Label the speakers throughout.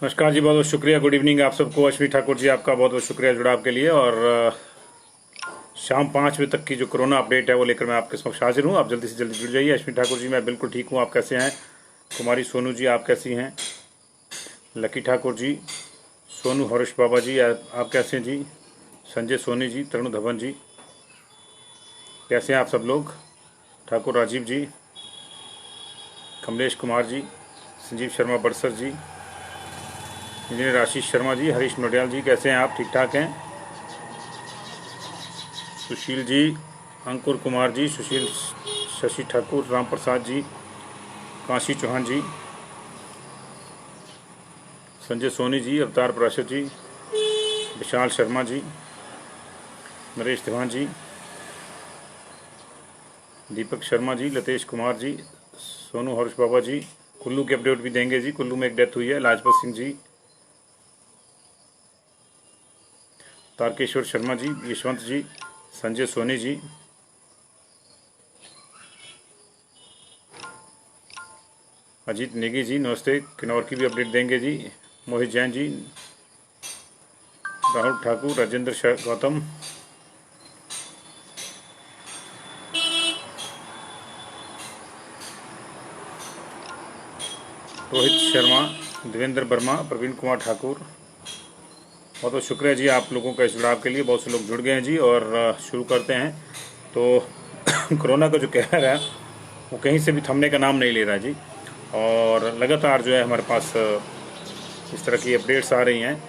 Speaker 1: नमस्कार जी, बहुत बहुत शुक्रिया। गुड इवनिंग आप सबको। अश्विनी ठाकुर जी, आपका बहुत बहुत शुक्रिया जुड़ाव के लिए। और शाम 5 बजे तक की जो कोरोना अपडेट है वो लेकर मैं आपके समक्ष हाजिर हूँ। आप जल्दी से जल्दी जुड़ जाइए। अश्विनी ठाकुर जी, मैं बिल्कुल ठीक हूँ, आप कैसे हैं? कुमारी सोनू जी, आप कैसी हैं? लकी ठाकुर जी, सोनू हर्ष बाबा जी, आप कैसे हैं जी? संजय सोनी जी, तरुण धवन जी, कैसे हैं आप सब लोग? ठाकुर राजीव जी, कमलेश कुमार जी, संजीव शर्मा बड़सर जी, इंजीनियर आशीष शर्मा जी, हरीश नोडियाल जी, कैसे हैं आप? ठीक ठाक हैं? सुशील जी, अंकुर कुमार जी, सुशील, शशि ठाकुर, राम प्रसाद जी, काशी चौहान जी, संजय सोनी जी, अवतार पराशर जी, विशाल शर्मा जी, नरेश तिवान जी, दीपक शर्मा जी, लतेश कुमार जी, सोनू हर्ष बाबा जी, कुल्लू की अपडेट भी देंगे जी। कुल्लू में एक डेथ हुई है, लाजपत सिंह जी, तारकेश्वर शर्मा जी, यशवंत जी, संजय सोनी जी, अजीत नेगी जी, नमस्ते। किन्नौर की भी अपडेट देंगे जी। मोहित जैन जी, राहुल ठाकुर, राजेंद्र गौतम, रोहित शर्मा, देवेंद्र वर्मा, प्रवीण कुमार ठाकुर, बहुत बहुत शुक्रिया जी आप लोगों का इस जुड़ाव के लिए। बहुत से लोग जुड़ गए हैं जी। और शुरू करते हैं। तो कोरोना का जो कहर है वो कहीं से भी थमने का नाम नहीं ले रहा जी। और लगातार जो है हमारे पास इस तरह की अपडेट्स आ रही हैं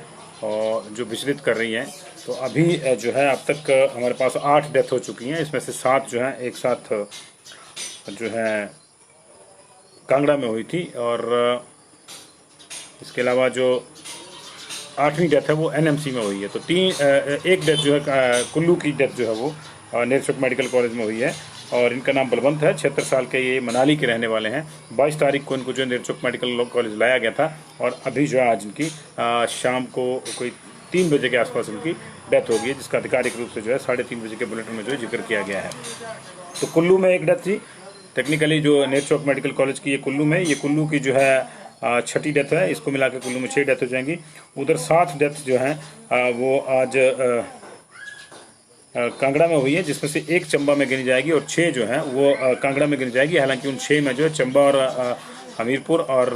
Speaker 1: और जो विचलित कर रही हैं। तो अभी जो है अब तक हमारे पास 8 डेथ हो चुकी हैं। इसमें से 7 जो है एक साथ जो है कांगड़ा में हुई थी। और इसके अलावा जो 8वीं डेथ है वो एनएमसी में हुई है। तो एक डेथ जो है कुल्लू की डेथ जो है वो नेरचौक मेडिकल कॉलेज में हुई है। और इनका नाम बलवंत है, 76 साल के, ये मनाली के रहने वाले हैं। 22 तारीख को इनको जो है नेरचौक मेडिकल कॉलेज लाया गया था। और अभी जो है आज इनकी शाम को कोई 3 बजे के आसपास इनकी डेथ हो गई है, जिसका आधिकारिक रूप से जो है 3:30 बजे के बुलेटिन में जो है जिक्र किया गया है। तो कुल्लू में एक डेथ थी। टेक्निकली जो नेरचौक मेडिकल कॉलेज की ये कुल्लू में, ये कुल्लू की जो है छठी डेथ है। इसको मिला के कुल्लू में 6 डेथ हो जाएंगी। उधर 7 डेथ जो है वो आज कांगड़ा में हुई है, जिसमें से एक चंबा में गिनी जाएगी और 6 जो है वो कांगड़ा में गिनी जाएगी। हालांकि उन 6 में जो है चंबा और हमीरपुर और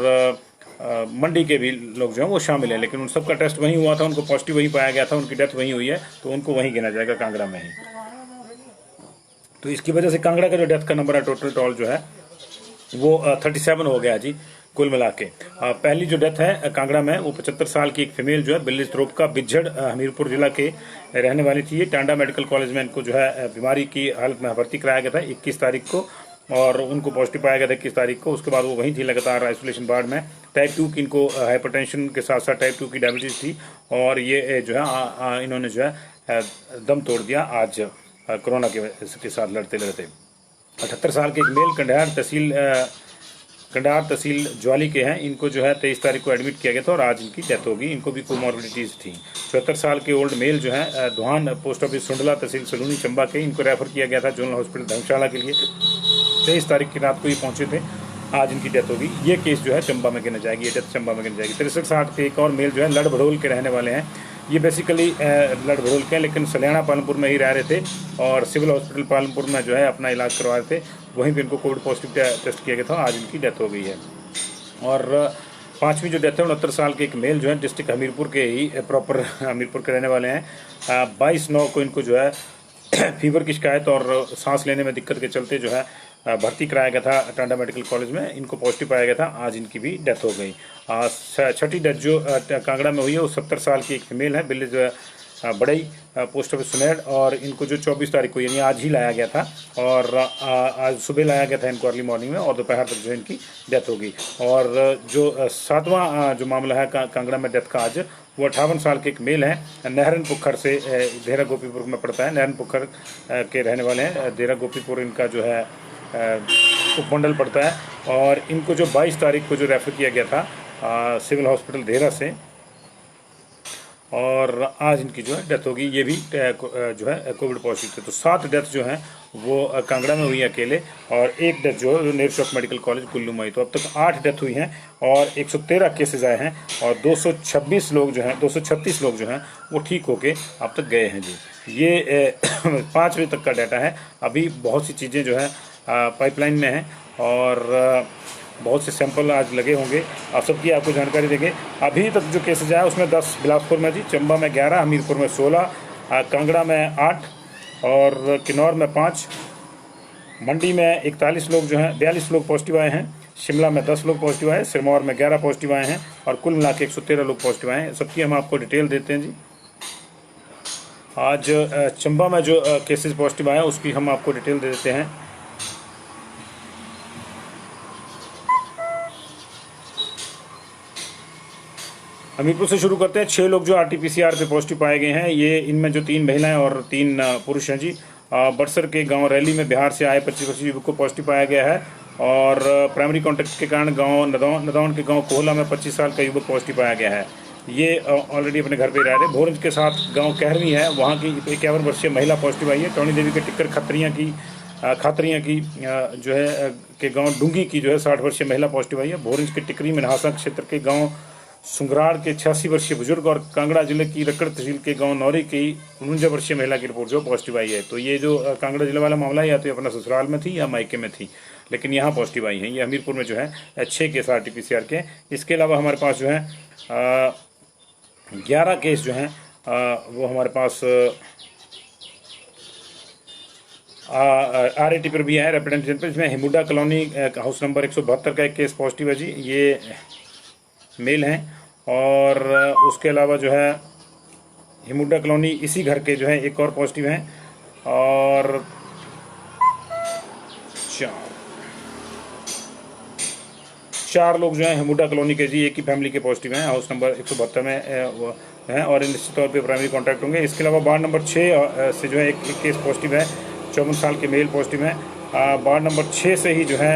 Speaker 1: मंडी के भी लोग जो हैं वो शामिल हैं। लेकिन उन सबका टेस्ट वहीं हुआ था, उनको पॉजिटिव वहीं पाया गया था, उनकी डेथ वहीं हुई है, तो उनको वहीं गिना जाएगा, कांगड़ा में ही। तो इसकी वजह से कांगड़ा का जो डेथ का नंबर है टोटल जो है वो 37 हो गया जी कुल मिला के। पहली जो डेथ है कांगड़ा में वो 75 साल की एक फीमेल जो है बिल्ली स्त्रोप का बिज्जड़ हमीरपुर जिला के रहने वाली थी। ये टांडा मेडिकल कॉलेज में इनको जो है बीमारी की हालत में भर्ती कराया गया था 21 तारीख को। और उनको पॉजिटिव पाया गया था 21 तारीख को। उसके बाद वो वहीं थी लगातार आइसोलेशन वार्ड में। टाइप 2 की इनको हाइपरटेंशन के साथ साथ टाइप 2 की डायबिटीज थी। और ये जो है इन्होंने जो है दम तोड़ दिया आज कोरोना के साथ लड़ते लड़ते। 78 साल के एक मेल कंडार तहसील ज्वाली के हैं। इनको जो है 23 तारीख को एडमिट किया गया था और आज इनकी डेथ होगी। इनको भी कोमॉर्बिडिटीज थी। 74 साल के ओल्ड मेल जो है धुआन पोस्ट ऑफिस सुंडला तहसील सलूनी चंबा के, इनको रेफर किया गया था जोनल हॉस्पिटल धर्मशाला के लिए। 23 तारीख की रात को ही पहुंचे थे, आज इनकी डेथ होगी। ये केस जो है चंबा में गिना जाएगी, ये डेथ चंबा में गिनी जाएगी। 63 साल के एक और मेल जो है लड़भड़ोल के रहने वाले हैं। ये बेसिकली लड़भड़ोल के हैं, लेकिन सलियाना पालमपुर में ही रह रहे थे और सिविल हॉस्पिटल पालमपुर में जो है अपना इलाज करवा रहे थे। वहीं पे इनको कोविड पॉजिटिव टेस्ट किया गया था, आज इनकी डेथ हो गई है। और 5वीं जो डेथ है 69 साल के एक मेल जो है डिस्ट्रिक्ट हमीरपुर के ही प्रॉपर हमीरपुर के रहने वाले हैं। 22/9 को इनको जो है फीवर की शिकायत और सांस लेने में दिक्कत के चलते जो है भर्ती कराया गया था टांडा मेडिकल कॉलेज में। इनको पॉजिटिव पाया गया था, आज इनकी भी डेथ हो गई। छठी डेथ जो कांगड़ा में हुई है वो 70 साल की एक फीमेल है, बिल्ली जो है बड़ई पोस्ट ऑफिस सुनेड। और इनको जो 24 तारीख को यानी आज ही लाया गया था और आज सुबह लाया गया था इनको अर्ली मॉर्निंग में, और दोपहर तक जो इनकी डेथ होगी। और जो 7वां जो मामला है कांगड़ा में डेथ का आज, वो 58 साल के एक मेल है, नहरन पुखर से, देहरा गोपीपुर में पड़ता है, नहरन पुखर के रहने वाले हैं। देहरा गोपीपुर इनका जो है उपमंडल पड़ता है। और इनको जो 22 तारीख को जो रेफर किया गया था सिविल हॉस्पिटल देहरा से, और आज इनकी जो है डेथ होगी। ये भी जो है कोविड पॉजिटिव थे। तो 7 डेथ जो हैं वो कांगड़ा में हुई है अकेले, और 1 डेथ जो है नेहरू चौक मेडिकल कॉलेज कुल्लू में हुई। तो अब तक 8 डेथ हुई हैं और 113 केसेज आए हैं, और 236 लोग जो हैं वो ठीक होके अब तक गए हैं जी। ये 5 बजे तक का डाटा है। अभी बहुत सी चीज़ें जो है पाइपलाइन में हैं, और बहुत से सैंपल आज लगे होंगे। आप सबकी आपको जानकारी देंगे। अभी तक जो केसेज आए उसमें 10 बिलासपुर में जी, चंबा में 11, हमीरपुर में 16, कांगड़ा में 8 और किन्नौर में 5, मंडी में 41 लोग जो हैं 42 लोग पॉजिटिव आए हैं, शिमला में 10 लोग पॉजिटिव आए, सिरमौर में 11 पॉजिटिव आए हैं, और कुल मिला के 113 लोग पॉजिटिव आए हैं। सबकी हम आपको डिटेल देते हैं जी। आज चंबा में जो केसेस पॉजिटिव आए हैं उसकी हम आपको डिटेल दे देते हैं। हमीरपुर से शुरू करते हैं। 6 लोग जो RT-PCR पे पॉजिटिव पाए गए हैं, ये इनमें जो 3 महिलाएं और 3 पुरुष हैं जी। बड़सर के गांव रैली में बिहार से आए 25 वर्षीय युवक को पॉजिटिव पाया गया है, और प्राइमरी कॉन्टैक्ट के कारण गांव नदौन के गांव कोहला में 25 साल का युवक पॉजिटिव पाया गया है। ये ऑलरेडी अपने घर पे रह रहे। भोरंज के साथ गाँव कहरवी है, वहाँ की 51 वर्षीय महिला पॉजिटिव आई है। टौणी देवी के टिक्कर खातरियाँ की जो है के गाँव डूंगी की जो है 60 वर्षीय महिला पॉजिटिव आई है। भोरंज के टिकरी मिनहासा क्षेत्र के गाँव सुंगराड़ के 86 वर्षीय बुजुर्ग, और कांगड़ा जिले की रकड़ तहसील के गांव नौरी की 49 वर्षीय महिला की रिपोर्ट जो पॉजिटिव आई है। तो ये जो कांगड़ा जिले वाला मामला है, या तो अपना ससुराल में थी या मायके में थी, लेकिन यहाँ पॉजिटिव आई है। ये हमीरपुर में जो है 6 केस RT-PCR के। इसके अलावा हमारे पास जो है 11 केस जो हैं वो हमारे पास RAT पर भी है, रैपिड एंटीजन पर। इसमें हिमुडा कॉलोनी हाउस नंबर 172 का एक केस पॉजिटिव है जी, ये मेल हैं। और उसके अलावा जो है हिमुडा कॉलोनी इसी घर के जो है एक और पॉजिटिव हैं, और 4 लोग जो हैं हिमुडा कॉलोनी के जी एक ही फैमिली के पॉजिटिव हैं, हाउस नंबर 172 में हैं, और निश्चित तौर पे प्राइमरी कॉन्टैक्ट होंगे। इसके अलावा वार्ड नंबर 6 से जो है एक केस पॉजिटिव है, 54 साल के मेल पॉजिटिव हैं। वार्ड नंबर 6 से ही जो है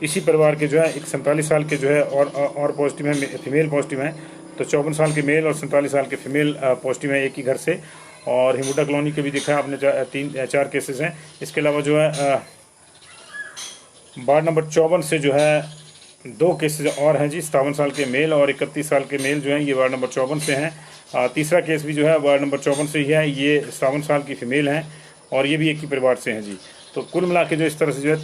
Speaker 1: इसी परिवार के जो है एक 47 साल के जो है और पॉजिटिव हैं, फीमेल पॉजिटिव हैं। तो 54 साल के मेल और 47 साल के फीमेल पॉजिटिव हैं एक ही घर से। और हिमुडा कॉलोनी के भी देखा है आपने 4 केसेस हैं। इसके अलावा जो है वार्ड नंबर 54 से जो है 2 केसेस और हैं जी, 57 साल के मेल और 31 साल के मेल जो हैं, ये वार्ड नंबर 54 से हैं। तीसरा केस भी जो है वार्ड नंबर 54 से ही है, ये 57 साल की फीमेल हैं, और ये भी एक ही परिवार से हैं जी। तो कुल मिला के जो इस तरह से जो है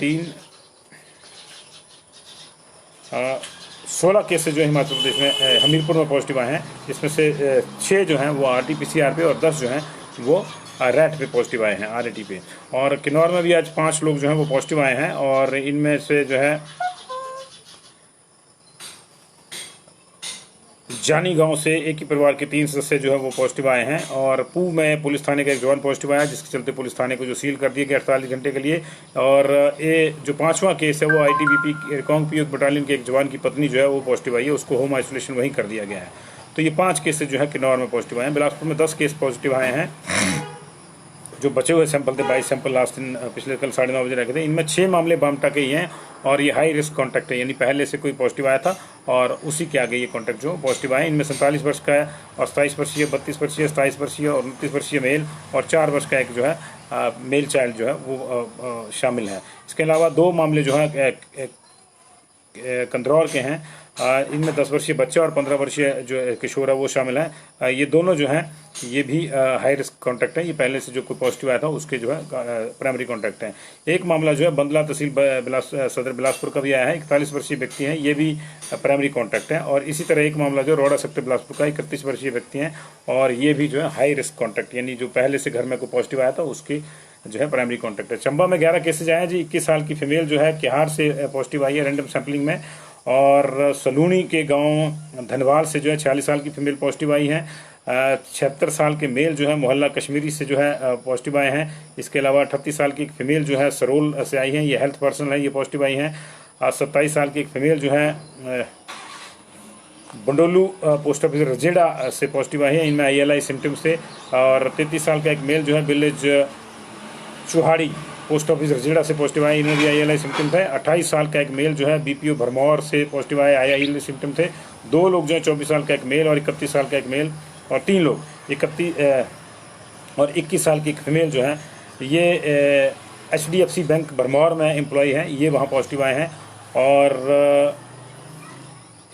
Speaker 1: 16 केसेज जो है हिमाचल प्रदेश में हमीरपुर में पॉजिटिव आए हैं, जिसमें से 6 जो हैं वो RT-PCR पे, और 10 जो हैं वो RAT पे पॉजिटिव आए हैं, RAT पे। और किन्नौर में भी आज 5 लोग जो हैं वो पॉजिटिव आए हैं, और इनमें से जो है जानी गांव से एक ही परिवार के 3 सदस्य जो है वो पॉजिटिव आए हैं। और पू में पुलिस थाने का एक जवान पॉजिटिव आया, जिसके चलते पुलिस थाने को जो सील कर दिया गया 48 घंटे के लिए। और ये जो 5वां केस है वो ITBP रिकांग पीओ बटालियन के एक जवान की पत्नी जो है वो पॉजिटिव आई है, उसको होम आइसोलेशन वहीं कर दिया गया है। तो ये 5 केसेज जो है किन्नौर में पॉजिटिव आए हैं। बिलासपुर में 10 केस पॉजिटिव आए हैं। जो बचे हुए सैंपल थे 22 सैंपल लास्ट दिन पिछले कल 9:30 बजे रखे थे, इनमें 6 मामले बामटा के ही हैं, और ये हाई रिस्क कॉन्टैक्ट है, यानी पहले से कोई पॉजिटिव आया था और उसी के आगे ये कॉन्टैक्ट जो पॉजिटिव आए। इनमें 47 वर्ष का है, और 27 वर्षीय, 32 वर्षीय, 27 वर्षीय और 29 वर्षीय मेल, और 4 वर्ष का एक जो है मेल चाइल्ड जो है वो शामिल है। इसके अलावा 2 मामले जो है कंदरौर के हैं, इनमें 10 वर्षीय बच्चा और 15 वर्षीय जो किशोर है वो शामिल है। ये दोनों जो हैं ये भी हाई रिस्क कॉन्टैक्ट है, ये पहले से जो कोई पॉजिटिव आया था उसके जो है प्राइमरी कॉन्टैक्ट हैं। एक मामला जो है बंदला तहसील सदर बिलासपुर का भी आया है, 41 वर्षीय व्यक्ति हैं, ये भी प्राइमरी कॉन्टैक्ट है। और इसी तरह एक मामला जो रोड़ा सेक्टर बिलासपुर का 31 वर्षीय व्यक्ति हैं, और ये भी जो है हाई रिस्क कॉन्टैक्ट, यानी जो पहले से घर में कोई पॉजिटिव आया था उसकी जो है प्राइमरी कॉन्टैक्ट है। चंबा में 11 केसेज आए हैं जी। 21 साल की फीमेल जो है किहार से पॉजिटिव आई है रैंडम सैम्पलिंग में। और सलूनी के गांव धनवाल से जो है 46 साल की फीमेल पॉजिटिव आई हैं। 76 साल के मेल जो है मोहल्ला कश्मीरी से जो है पॉजिटिव आए हैं। इसके अलावा 38 साल की एक फीमेल जो है सरोल से आई हैं, ये हेल्थ पर्सन है, ये पॉजिटिव आई हैं। 27 साल की एक फीमेल जो है बंडोलू पोस्ट ऑफिस रजेड़ा से पॉजिटिव आई है, इनमें ILI सिम्टम से। और 33 साल का एक मेल जो है विलेज चुहाड़ी पोस्ट ऑफिस रजेड़ा से पॉजिटिव आए, इन्हें भी ILI सिम्टम थे। 28 साल का एक मेल जो है BPO भरमौर से पॉजिटिव आए, ILI सिम्टम थे। 2 लोग जो है 24 साल का एक मेल और 31 साल का एक मेल, और 3 लोग 31 और 21 साल की एक फीमेल जो है ये HDFC बैंक भरमौर में एम्प्लॉय हैं, ये वहाँ पॉजिटिव आए हैं। और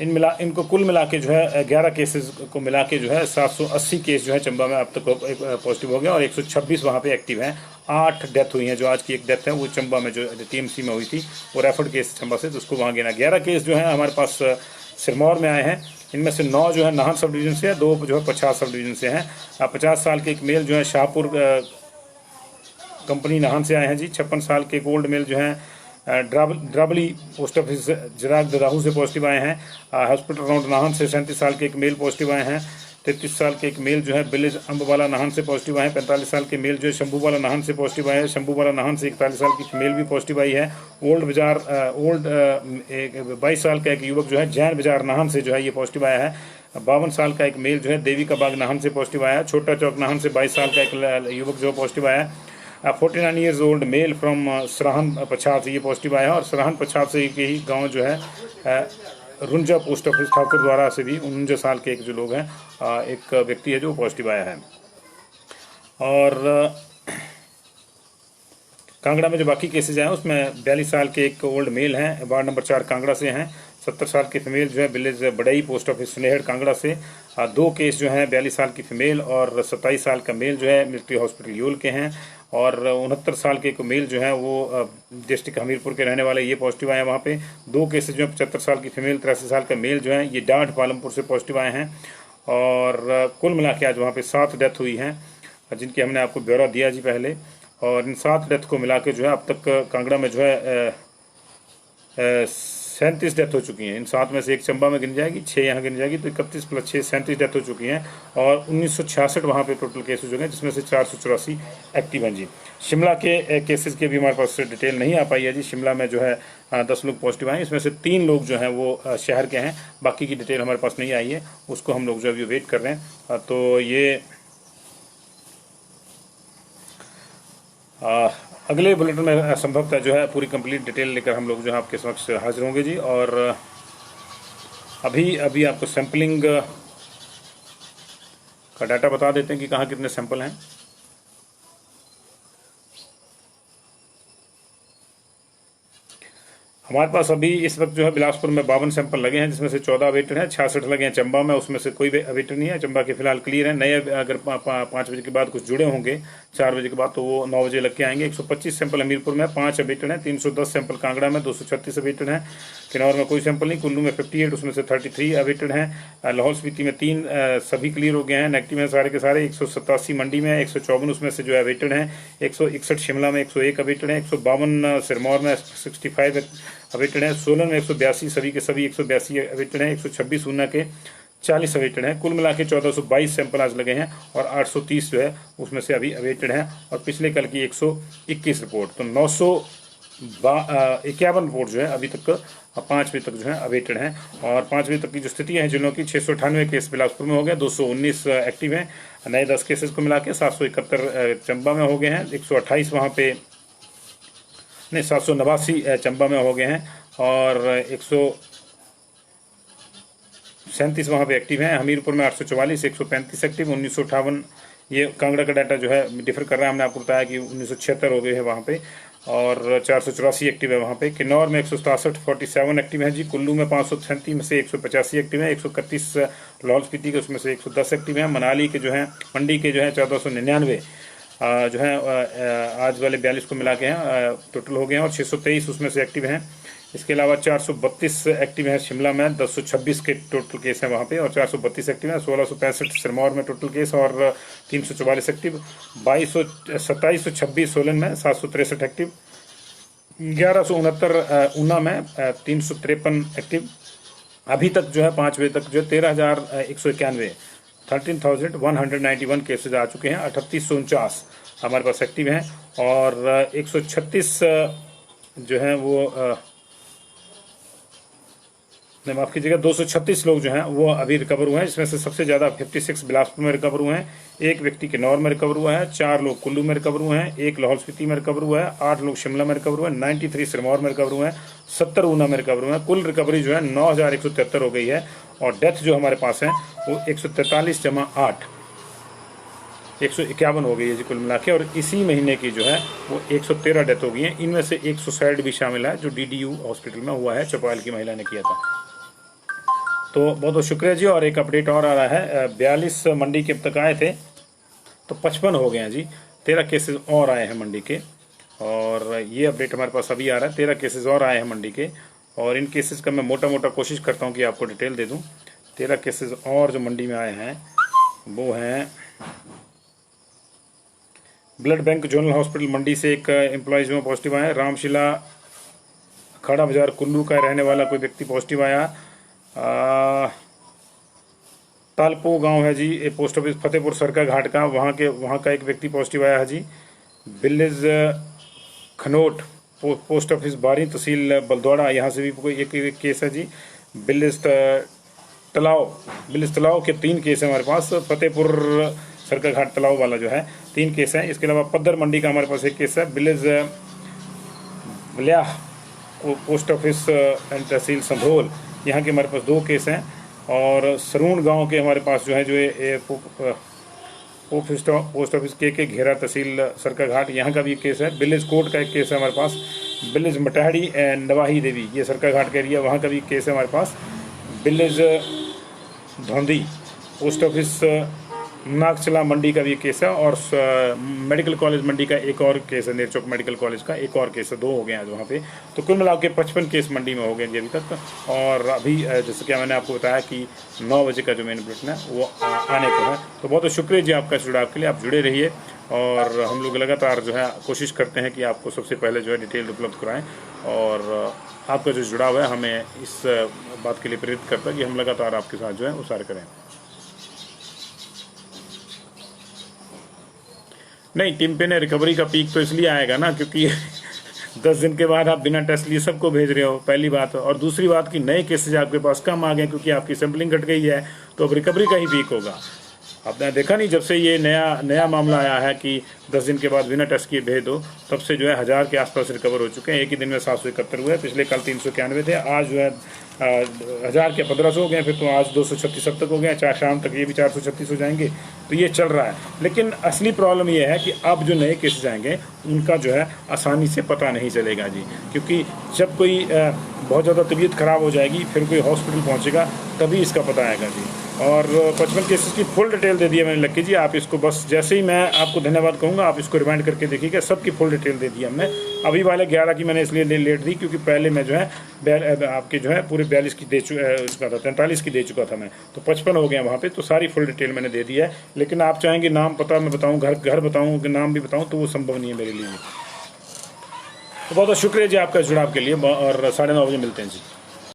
Speaker 1: इनको कुल मिला के जो है 11 केसेस को मिला के जो है 780 केस जो है चंबा में अब तक पॉजिटिव हो गया, और 126 वहाँ पे एक्टिव हैं। 8 डेथ हुई हैं, जो आज की एक डेथ है वो चंबा में जो TMC में हुई थी, वो रेफर्ड केस चंबा से, तो उसको वहाँ गिना। 11 केस जो है हमारे पास सिरमौर में आए हैं, इनमें से 9 जो है नाहन सब डिवीज़न से है, 2 जो है 50 सब डिवीज़न से हैं। 50 साल के एक मेल जो है शाहपुर कंपनी नाहन से आए हैं जी। 56 साल के एक ओल्ड मेल जो है ड्राबली पोस्ट ऑफिस जिराग ददाहू से पॉजिटिव आए हैं। हॉस्पिटल राउंड नाहन से 37 साल के एक मेल पॉजिटिव आए हैं। 33 साल के एक मेल जो है विलेज अम्बवाला नाहन से पॉजिटिव आए हैं। 45 साल के मेल जो है शंभूवाला नाहन से पॉजिटिव आए हैं। शंभूवाला नाहन से 41 साल की फीमेल भी पॉजिटिव आई है। ओल्ड 22 साल का एक युवक जो है जैन बाजार नाहन से जो है ये पॉजिटिव आया है। 52 साल का एक मेल जो है देवी का बाग नाहन से पॉजिटिव आया है। छोटा चौक नाहन से 22 साल का एक युवक जो पॉजिटिव आया है। 49 years old mail from Sarahan पछाड़ से ये पॉजिटिव आया है। और सराहन पछाड़ से ही गांव जो है रुंजा पोस्ट ऑफिस ठाकुर द्वारा से भी 49 साल के एक जो लोग हैं एक व्यक्ति है जो पॉजिटिव आया है। और कांगड़ा में जो बाकी केसेज हैं उसमें 42 साल के एक ओल्ड मेल हैं, वार्ड नंबर 4 कांगड़ा से हैं। 70 साल की फीमेल जो है विलेज बड़ई पोस्ट ऑफिस सुनेहड़ कांगड़ा से। 2 केस जो हैं 42 साल की फीमेल और 27 साल का मेल जो है मिलिट्री हॉस्पिटल यूल के हैं। और 69 साल के एक मेल जो है वो डिस्ट्रिक्ट हमीरपुर के रहने वाले, ये पॉजिटिव आए हैं वहाँ पे। 2 केसेज जो है 75 साल की फीमेल, 83 साल का मेल जो है ये डांड पालमपुर से पॉजिटिव आए हैं। और कुल मिला के आज वहाँ पे 7 डेथ हुई हैं, जिनकी हमने आपको ब्यौरा दिया जी पहले। और इन 7 डेथ को मिला के जो है अब तक कांगड़ा में जो है 37 डेथ हो चुकी हैं। इन 7 में से एक चंबा में गिन जाएगी, 6 यहाँ गिन जाएगी, तो 31 + 6 37 डेथ हो चुकी हैं। और 1966 वहाँ पे टोटल केस हो चुके हैं, जिसमें से 484 एक्टिव हैं जी। शिमला के केसेस की भी हमारे पास डिटेल नहीं आ पाई है जी। शिमला में जो है 10 लोग पॉजिटिव आए, इसमें से 3 लोग जो हैं वो शहर के हैं, बाकी की डिटेल हमारे पास नहीं आई है, उसको हम लोग जो अभी वेट कर रहे हैं। तो ये अगले बुलेटिन में संभवतः जो है पूरी कंप्लीट डिटेल लेकर हम लोग जो है आपके समक्ष हाजिर होंगे जी। और अभी आपको सैम्पलिंग का डाटा बता देते हैं कि कहाँ कितने सैंपल हैं। हमारे पास अभी इस वक्त जो है बिलासपुर में 52 सैंपल लगे हैं, जिसमें से 14 अवेटेड हैं। 66 लगे हैं चंबा में, उसमें से कोई अवेटेड नहीं है। चंबा के फिलहाल क्लियर है। नए अगर 5 बजे के बाद कुछ जुड़े होंगे 4 बजे के बाद, तो वो 9 बजे लग के आएंगे। 125 सैंपल हमीरपुर में, 5 अवेटेड हैं। 310 सैंपल कांगड़ा में, 236 अवेटेड हैं। किन्नौर में कोई सैंपल नहीं। कुल्लू में 58, उसमें से 33 अवेटेड हैं। लाहौल स्पीति में 3 सभी क्लियर हो गए हैं, नेगेटिव हैं सारे के सारे। 187 मंडी में, 154 उसमें से जो है अवेटेड हैं। 161 शिमला में, 101 अवेटेड हैं। 152 सिरमौर में, 65 अवेटेड हैं। सोलन में 182 सभी के सभी 182 अवेटेड हैं। 126 ऊना के 40 अवेटेड हैं। कुल मिला के 1422 सैंपल आज लगे हैं, और 830 जो है उसमें से अभी अवेटेड हैं। और पिछले कल की 121 रिपोर्ट, तो 951 रिपोर्ट जो है अभी तक 5 बजे तक जो है अवेटेड हैं। और 5 बजे तक की जो स्थितियाँ हैं जिलों की, 698 केस बिलासपुर में हो गए, 219 एक्टिव हैं। नए 10 केसेस को मिला के 771 चंबा में हो गए हैं। 128 वहाँ पे 789 चंबा में हो गए हैं, और 137 वहाँ पे एक्टिव हैं। हमीरपुर में 844, 135 एक्टिव, 1958 ये कांगड़ा का डाटा जो है डिफर कर रहा है। हमने आपको बताया कि 1976 हो गए हैं वहाँ पे, और 484 एक्टिव है वहाँ पे। किन्नौर में 167 47 एक्टिव हैं जी। कुल्लू में 537 में से 185 एक्टिव हैं। 131 लाहौल स्पीति के, उसमें से 110 एक्टिव हैं। मनाली के जो हैं, मंडी के जो हैं 1499 जो है आज वाले 42 को मिला के हैं टोटल हो गए हैं, और 623 उसमें से एक्टिव हैं। इसके अलावा 432 एक्टिव हैं शिमला में, 1026 के टोटल केस हैं वहाँ पे, और 432 एक्टिव हैं। 1665 सिरमौर में टोटल केस, और 344 एक्टिव। 2726 सोलन में, 763 एक्टिव। 1169 ऊना में, 353 एक्टिव। अभी तक जो है 5 बजे तक जो 13,191 13,191 केसेज आ चुके हैं। 3849 हमारे पास एक्टिव हैं, और 136 जो हैं वो नहीं माफ़ कीजिएगा, 236 लोग जो हैं वो अभी रिकवर हुए हैं, इसमें से सबसे ज़्यादा 56 बिलासपुर में रिकवर हुए हैं, एक व्यक्ति किन्नौर में रिकवर हुआ है, 4 लोग कुल्लू में रिकवर हुए हैं, एक लाहौल स्पीति में रिकवर हुआ है, 8 लोग शिमला में रिकवर हुए हैं, 93 सिरमौर में रिकवर हुए हैं, 70 ऊना में रिकवर हुए हैं। कुल रिकवरी जो है 9173 हो गई है और डेथ जो हमारे पास है वो 143 जमा 8 151 हो गई है जी कुल मिला के। और इसी महीने की जो है वो 113 डेथ हो गई है, इनमें से एक सुसाइड भी शामिल है जो DDU हॉस्पिटल में हुआ है, चौपाल की महिला ने किया था। तो बहुत बहुत शुक्रिया जी। और एक अपडेट और आ रहा है, 42 मंडी के अब तक आए थे तो 55 हो गए हैं जी, 13 केसेस और आए हैं मंडी के। और ये अपडेट हमारे पास अभी आ रहा है, 13 केसेस और आए हैं मंडी के। और इन केसेस का मैं मोटा मोटा कोशिश करता हूँ कि आपको डिटेल दे दूँ। 13 केसेस और जो मंडी में आए हैं वो हैं ब्लड बैंक जोनल हॉस्पिटल मंडी से एक एम्प्लॉयज़ में पॉजिटिव आया, रामशिला खड़ा बाजार कुल्लू का रहने वाला कोई व्यक्ति पॉजिटिव आया, तालपो गांव है जी, पोस्ट ऑफिस फतेहपुर सरका घाट का, वहाँ का एक व्यक्ति पॉजिटिव आया है जी। विलेज खनोट पोस्ट ऑफिस बारी तहसील बलदौड़ा, यहाँ से भी कोई एक केस है जी। विलेज तलाव के 3 केस हैं हमारे पास, फतेहपुर सरका घाट तलाव वाला जो है 3 केस हैं। इसके अलावा पद्दर मंडी का हमारे पास एक केस है, विलेज ब्ल्याह पोस्ट ऑफिस एंड तहसील संधोल, यहाँ के हमारे पास 2 केस हैं। और सरून गांव के हमारे पास जो है पोस्ट ऑफिस के घेरा तहसील सरका घाट, यहाँ का भी एक केस है। विलेज कोट का एक केस है हमारे पास, विलेज मटहड़ी एंड नवाही देवी, ये सरका घाट का एरिया, वहाँ का भी केस है हमारे पास। विलेज धौंदी पोस्ट ऑफिस नागचला मंडी का भी एक केस है। और मेडिकल कॉलेज मंडी का एक और केस है, नेरचौक मेडिकल कॉलेज का एक और केस है, 2 हो गए हैं आज वहाँ पे। तो कुल मिला के 55 केस मंडी में हो गए जी अभी तक। और अभी जैसे कि मैंने आपको बताया कि 9 बजे का जो मेन बुलेटिन है वो आने को है। तो बहुत बहुत शुक्रिया जी आपका जुड़ाव के लिए, आप जुड़े रहिए। और हम लोग लगातार जो है कोशिश करते हैं कि आपको सबसे पहले जो है डिटेल उपलब्ध कराएँ। और आपका जो जुड़ाव है हमें इस बात के लिए प्रेरित करता है कि हम लगातार आपके साथ जो है वो सारे करें। नहीं, टीम पे ने रिकवरी का पीक तो इसलिए आएगा ना क्योंकि 10 दिन के बाद आप बिना टेस्ट लिए सबको भेज रहे हो, पहली बात। और दूसरी बात कि नए केसेज आपके पास कम आ गए क्योंकि आपकी सैम्पलिंग घट गई है, तो अब रिकवरी का ही पीक होगा। आपने देखा नहीं, जब से ये नया मामला आया है कि 10 दिन के बाद बिना टेस्ट किए भेज दो, तब से जो है 1000 के आसपास रिकवर हो चुके हैं। एक ही दिन में 771 हुए, पिछले कल 391 थे, आज जो है 1000 के 1500 हो गए, फिर तो आज 236 तक हो गए, चार शाम तक ये भी 436 हो जाएंगे। तो ये चल रहा है। लेकिन असली प्रॉब्लम ये है कि अब जो नए केसेस आएंगे उनका जो है आसानी से पता नहीं चलेगा जी, क्योंकि जब कोई बहुत ज़्यादा तबीयत ख़राब हो जाएगी फिर कोई हॉस्पिटल पहुँचेगा तभी इसका पता आएगा जी। और 55 केसेस की फुल डिटेल दे दी है मैंने लक्की जी, आप इसको बस जैसे ही मैं आपको धन्यवाद कहूँगा आप इसको रिमाइंड करके देखिएगा, सबकी फुल डिटेल दे दी हमने। अभी वाले 11 की मैंने इसलिए लेट दी क्योंकि पहले मैं जो है आपके जो है पूरे 42 की दे चुका था, 43 की दे चुका था मैं, तो 55 हो गया वहाँ पे। तो सारी फुल डिटेल मैंने दे दी है। लेकिन आप चाहेंगे नाम पता मैं बताऊँ, घर बताऊँ, नाम भी बताऊँ, तो वो संभव नहीं है मेरे लिए। तो बहुत बहुत शुक्रिया जी आपका जुड़ाव के लिए। और 9:30 बजे मिलते हैं जी।